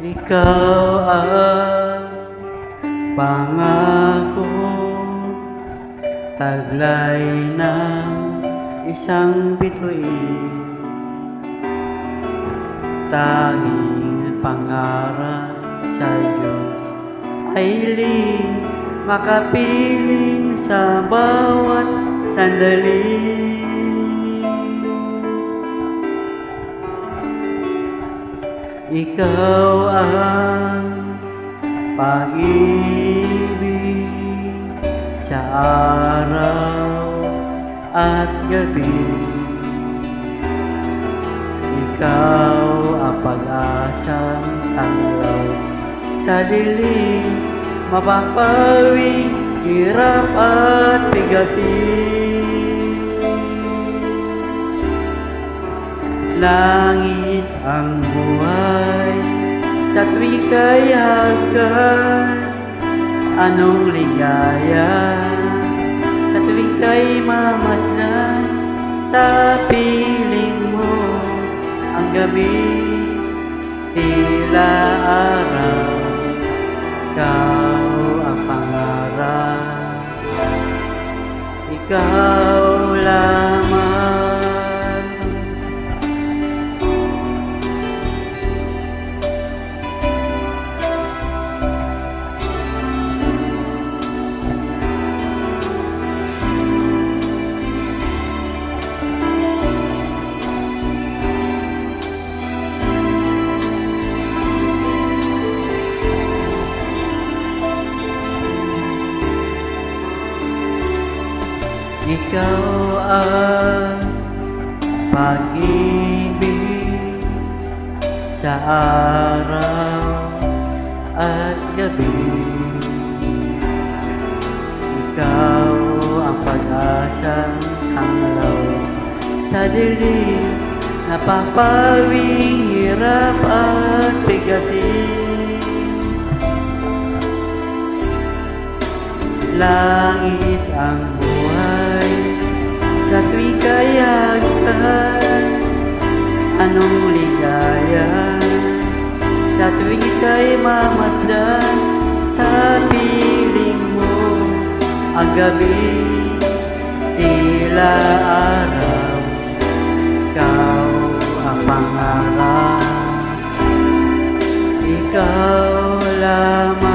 Ikaw ang pangako, taglay ng isang bituin, tanging pangarap sa Diyos ay hiling, makapiling sa bawat sandali. Ikaw ang pag-ibig sa araw at gabi. Ikaw ang pag-asang tanglaw sa dilim, mapapawing hirap at bigatin. Langit ang buhay sa tuwing kay hagkan, anong ligaya sa tuwing kay mamasdan. Sa piling mo ang gabi tila araw, ikaw ang pangarap, ikaw lamang. Ikaw ang pag-ibig sa araw at gabi. Ikaw ang pag-asang tanglaw sa dilim, napapawing hirap at bigatin. Langit ang buhay sa tuwing kay hagkan, anong ligaya sa tuwing kay mamasdan. Sa piling mo ang gabi tila araw, ikaw ang pangarap, ikaw lamang.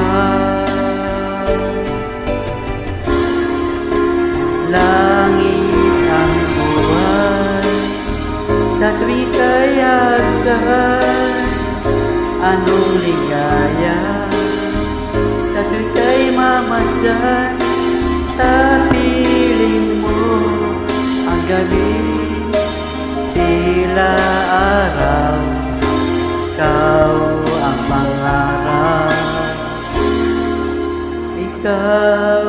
Langit ang buhay sa tuwing kay hagkan, anong ligaya sa tuwing kay mamasdan. Sa piling mo ang gabi tila araw, ikaw ang pangarap, ikaw